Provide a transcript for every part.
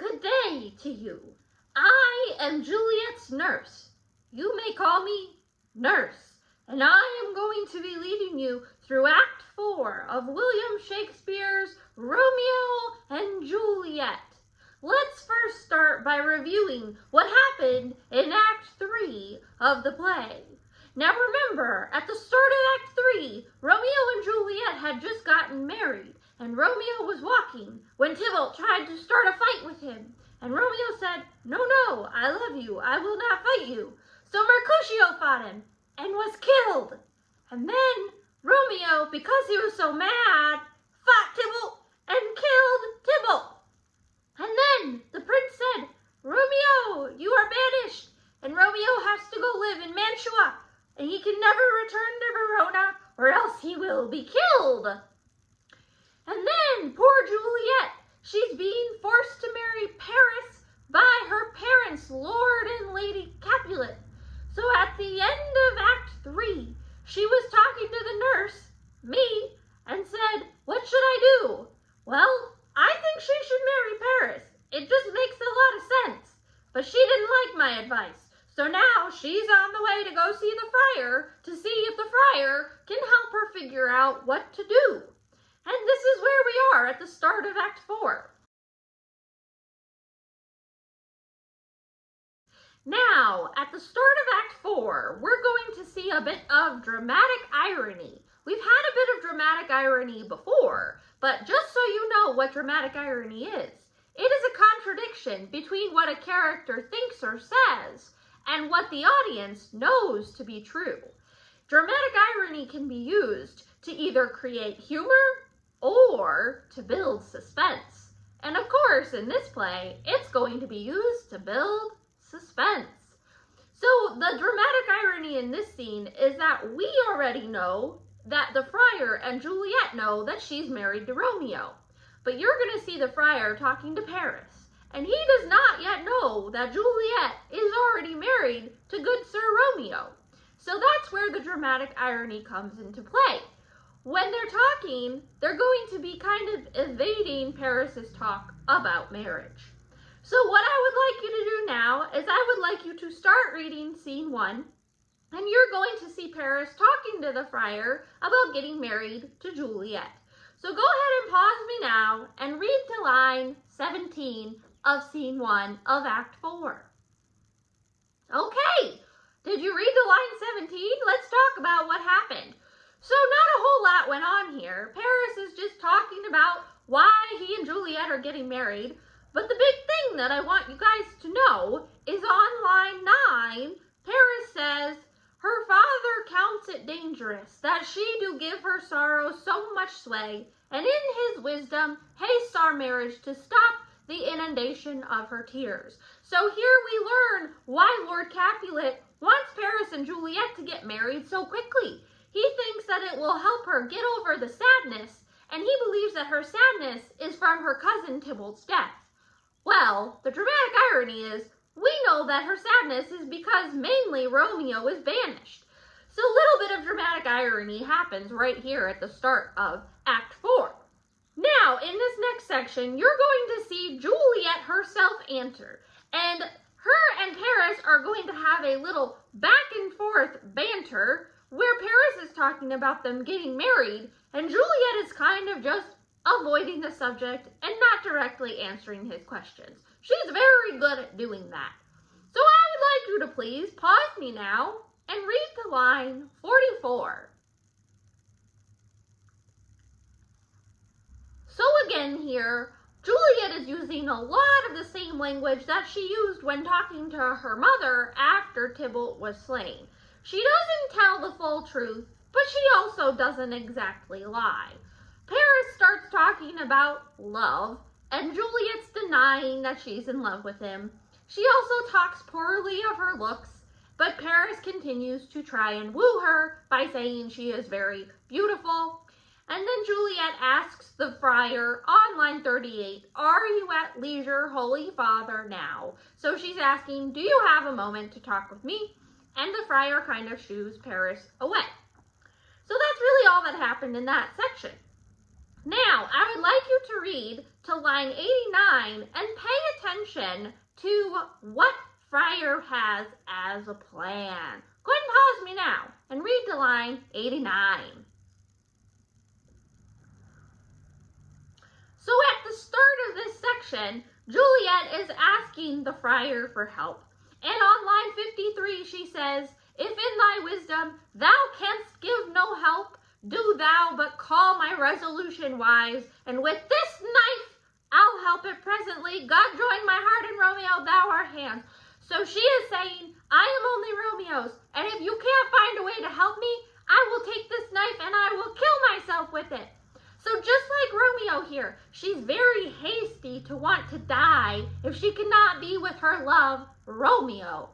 Good day to you. I am Juliet's nurse. You may call me Nurse, and I am going to be leading you through Act 4 of William Shakespeare's Romeo and Juliet. Let's first start by reviewing what happened in Act 3 of the play. Now remember, at the start of Act 3, Romeo and Juliet had just gotten married, and Romeo was walking when Tybalt tried to start a fight with him. And Romeo said, "No, I love you. I will not fight you." So Mercutio fought him and was killed. And then Romeo, because he was so mad, fought Tybalt and killed Tybalt. And then the prince said, "Romeo, you are banished, and Romeo has to go live in Mantua, and he can never return to Verona, or else he will be killed." And then poor Juliet, she's being forced to marry Paris by her parents, Lord and Lady Capulet. So at the end of Act 3, she was talking to the nurse, me, and said, "What should I do?" "Well, I think she should marry Paris. It just makes a lot of sense." But she didn't like my advice. So now she's on the way to go see the friar to see if the friar can help her figure out what to do. And this is where we are at the start of Act 4. Now, at the start of Act 4, we're going to see a bit of dramatic irony. We've had a bit of dramatic irony before, but just so you know what dramatic irony is, it is a contradiction between what a character thinks or says and what the audience knows to be true. Dramatic irony can be used to either create humor or to build suspense. And of course, in this play, it's going to be used to build suspense. So the dramatic irony in this scene is that we already know that the friar and Juliet know that she's married to Romeo. But you're going to see the friar talking to Paris, and he does not yet know that Juliet is already married to good Sir Romeo. So that's where the dramatic irony comes into play. When they're talking, they're going to be kind of evading Paris's talk about marriage. So what I would like you to do now is I would like you to start reading scene 1, and you're going to see Paris talking to the friar about getting married to Juliet. So go ahead and pause me now and read to line 17 of scene 1 of Act 4. Okay, did you read to line 17? Let's talk about what happened. So not a whole lot went on here. Paris is just talking about why he and Juliet are getting married. But the big thing that I want you guys to know is on line 9, Paris says, "Her father counts it dangerous that she do give her sorrow so much sway, and in his wisdom hastes our marriage to stop the inundation of her tears." So here we learn why Lord Capulet wants Paris and Juliet to get married so quickly. He thinks that it will help her get over the sadness, and he believes that her sadness is from her cousin Tybalt's death. Well, the dramatic irony is, we know that her sadness is because mainly Romeo is banished. So a little bit of dramatic irony happens right here at the start of Act 4. Now, in this next section, you're going to see Juliet herself enter, and her and Paris are going to have a little back and forth banter where Paris is talking about them getting married, and Juliet is kind of just avoiding the subject and not directly answering his questions. She's very good at doing that. So I would like you to please pause me now and read to line 44. So again here, Juliet is using a lot of the same language that she used when talking to her mother after Tybalt was slain. She doesn't tell the full truth, but she also doesn't exactly lie. Paris starts talking about love, and Juliet's denying that she's in love with him. She also talks poorly of her looks, but Paris continues to try and woo her by saying she is very beautiful. And then Juliet asks the friar on line 38, "Are you at leisure, Holy Father, now?" So she's asking, "Do you have a moment to talk with me?" And the friar kind of shoos Paris away. So that's really all that happened in that section. Now, I would like you to read to line 89 and pay attention to what Friar has as a plan. Go ahead and pause me now and read to line 89. So at the start of this section, Juliet is asking the Friar for help. And on line 53, she says, "If in thy wisdom thou canst give no help, do thou but call my resolution wise, and with this knife I'll help it presently. God join my heart and Romeo, thou our hands." So she is saying, I am only Romeo's, and if you can't find a way to help me, I will take this knife and I will kill myself with it. So just like Romeo here, she's very hasty to want to die if she cannot be with her love, Romeo.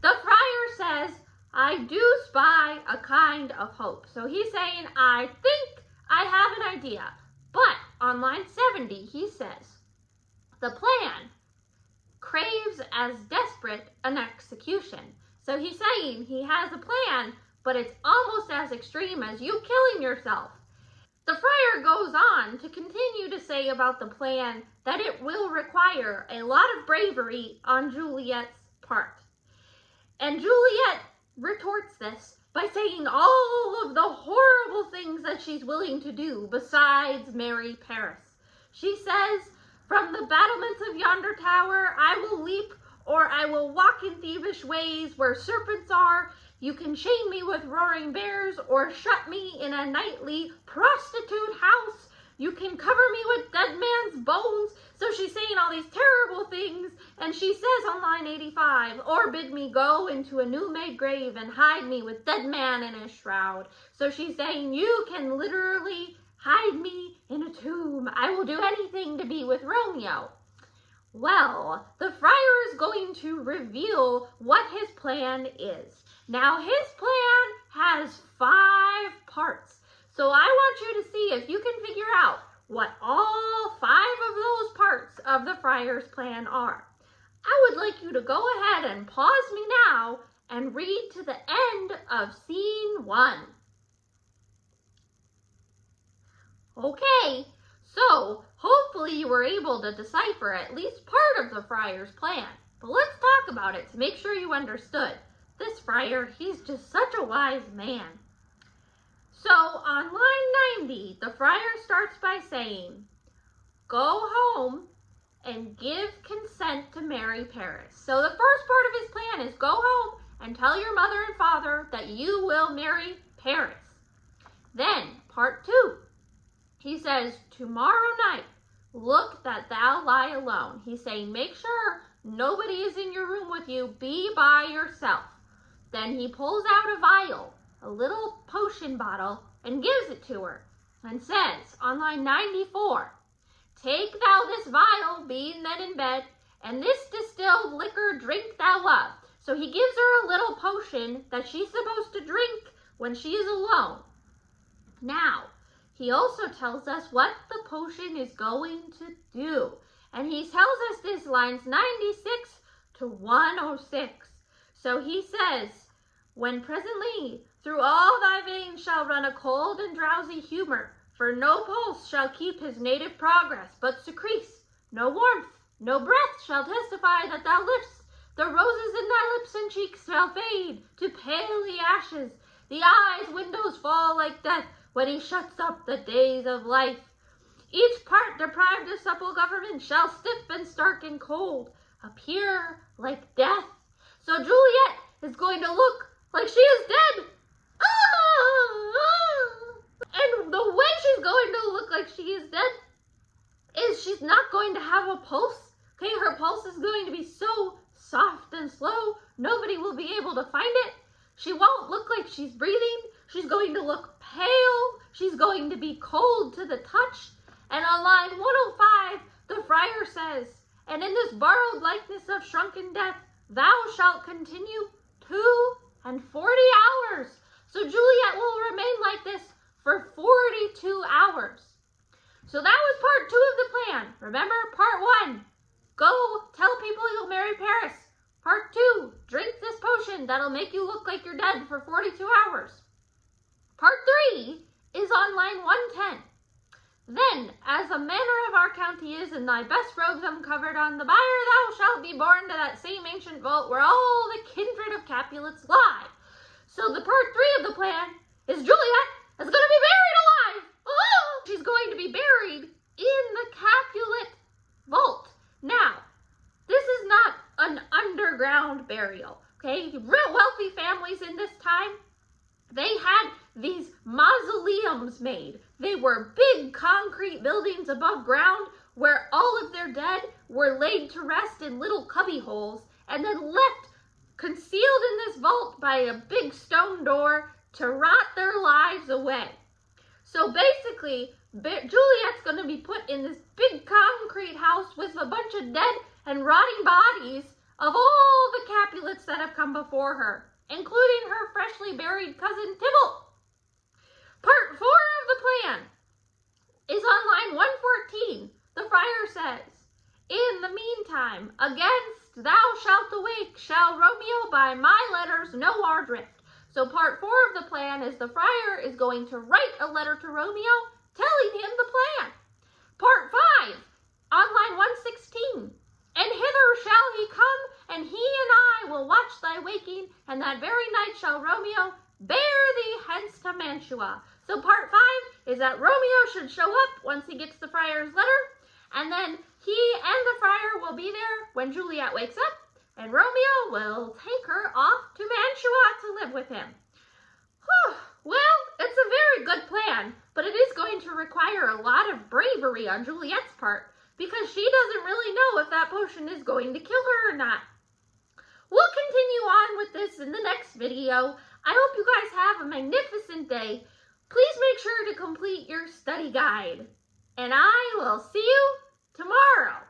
The Friar says, "I do spy a kind of hope." So he's saying, I think I have an idea. But on line 70, he says, "The plan craves as desperate an execution." So he's saying he has a plan, but it's almost as extreme as you killing yourself. The Friar goes on to continue to say about the plan that it will require a lot of bravery on Juliet's part. And Juliet retorts this by saying all of the horrible things that she's willing to do besides marry Paris. She says, "From the battlements of yonder tower I will leap, or I will walk in thievish ways where serpents are. You can chain me with roaring bears or shut me in a nightly prostitute house. You can cover me with dead man's bones." So she's saying all these terrible things, and she says on line 85, "Or bid me go into a new-made grave and hide me with dead man in his shroud." So she's saying, you can literally hide me in a tomb. I will do anything to be with Romeo. Well, the Friar is going to reveal what his plan is. Now, his plan has 5 parts. So I want you to see if you can figure out what all 5 of those parts of the Friar's plan are. I would like you to go ahead and pause me now and read to the end of scene 1. Okay, so hopefully you were able to decipher at least part of the Friar's plan. But let's talk about it to make sure you understood. This Friar, he's just such a wise man. So on line 90, the Friar starts by saying, "Go home and give consent to marry Paris." So the first part of his plan is go home and tell your mother and father that you will marry Paris. Then part 2, he says, "Tomorrow night, look that thou lie alone." He's saying, make sure nobody is in your room with you. Be by yourself. Then he pulls out a vial, a little potion bottle, and gives it to her and says on line 94, "Take thou this vial, being then in bed, and this distilled liquor drink thou of." So he gives her a little potion that she's supposed to drink when she is alone. Now, he also tells us what the potion is going to do. And he tells us this lines 96 to 106. So he says, "When presently through all thy veins shall run a cold and drowsy humor, for no pulse shall keep his native progress, but decrease. No warmth, no breath shall testify that thou livest. The roses in thy lips and cheeks shall fade to paly ashes. The eyes' windows fall like death when he shuts up the days of life. Each part deprived of supple government shall stiff and stark and cold appear like death." So Juliet is going to look like she is dead. And the way she's going to look like she is dead is she's not going to have a pulse. Okay, her pulse is going to be so soft and slow, nobody will be able to find it. She won't look like she's breathing. She's going to look pale. She's going to be cold to the touch. And on line 105, the Friar says, "And in this borrowed likeness of shrunken death, thou shalt continue 42 hours. So Juliet will remain like this for 42 hours. So that was part 2 of the plan. Remember, part 1, go tell people you'll marry Paris. Part 2, drink this potion that'll make you look like you're dead for 42 hours. Part 3 is on line 110. Then When, as a manner of our county is, in thy best robes uncovered on the bier, thou shalt be borne to that same ancient vault where all the kindred of Capulets lie. So the part 3 of the plan is Juliet is going to be buried alive. Oh! She's going to be buried in the Capulet vault. Now, this is not an underground burial, okay? Real wealthy families in this time, they had these mausoleums made. They were big concrete buildings above ground where all of their dead were laid to rest in little cubby holes and then left concealed in this vault by a big stone door to rot their lives away. So basically, Juliet's going to be put in this big concrete house with a bunch of dead and rotting bodies of all the Capulets that have come before her, including her freshly buried cousin Tybalt. Part 4 of the plan is on line 114. The friar says, "In the meantime, against thou shalt awake, shall Romeo by my letters know our drift." So part 4 of the plan is the friar is going to write a letter to Romeo telling him the plan. Part 5, on line 116. "And hither shall he come, and he and I will watch thy waking, and that very night shall Romeo bear thee hence to Mantua." So part 5 is that Romeo should show up once he gets the friar's letter, and then he and the friar will be there when Juliet wakes up, and Romeo will take her off to Mantua to live with him. Whew. Well, it's a very good plan, but it is going to require a lot of bravery on Juliet's part, because she doesn't really know if that potion is going to kill her or not. We'll continue on with this in the next video. I hope you guys have a magnificent day. Please make sure to complete your study guide, and I will see you tomorrow.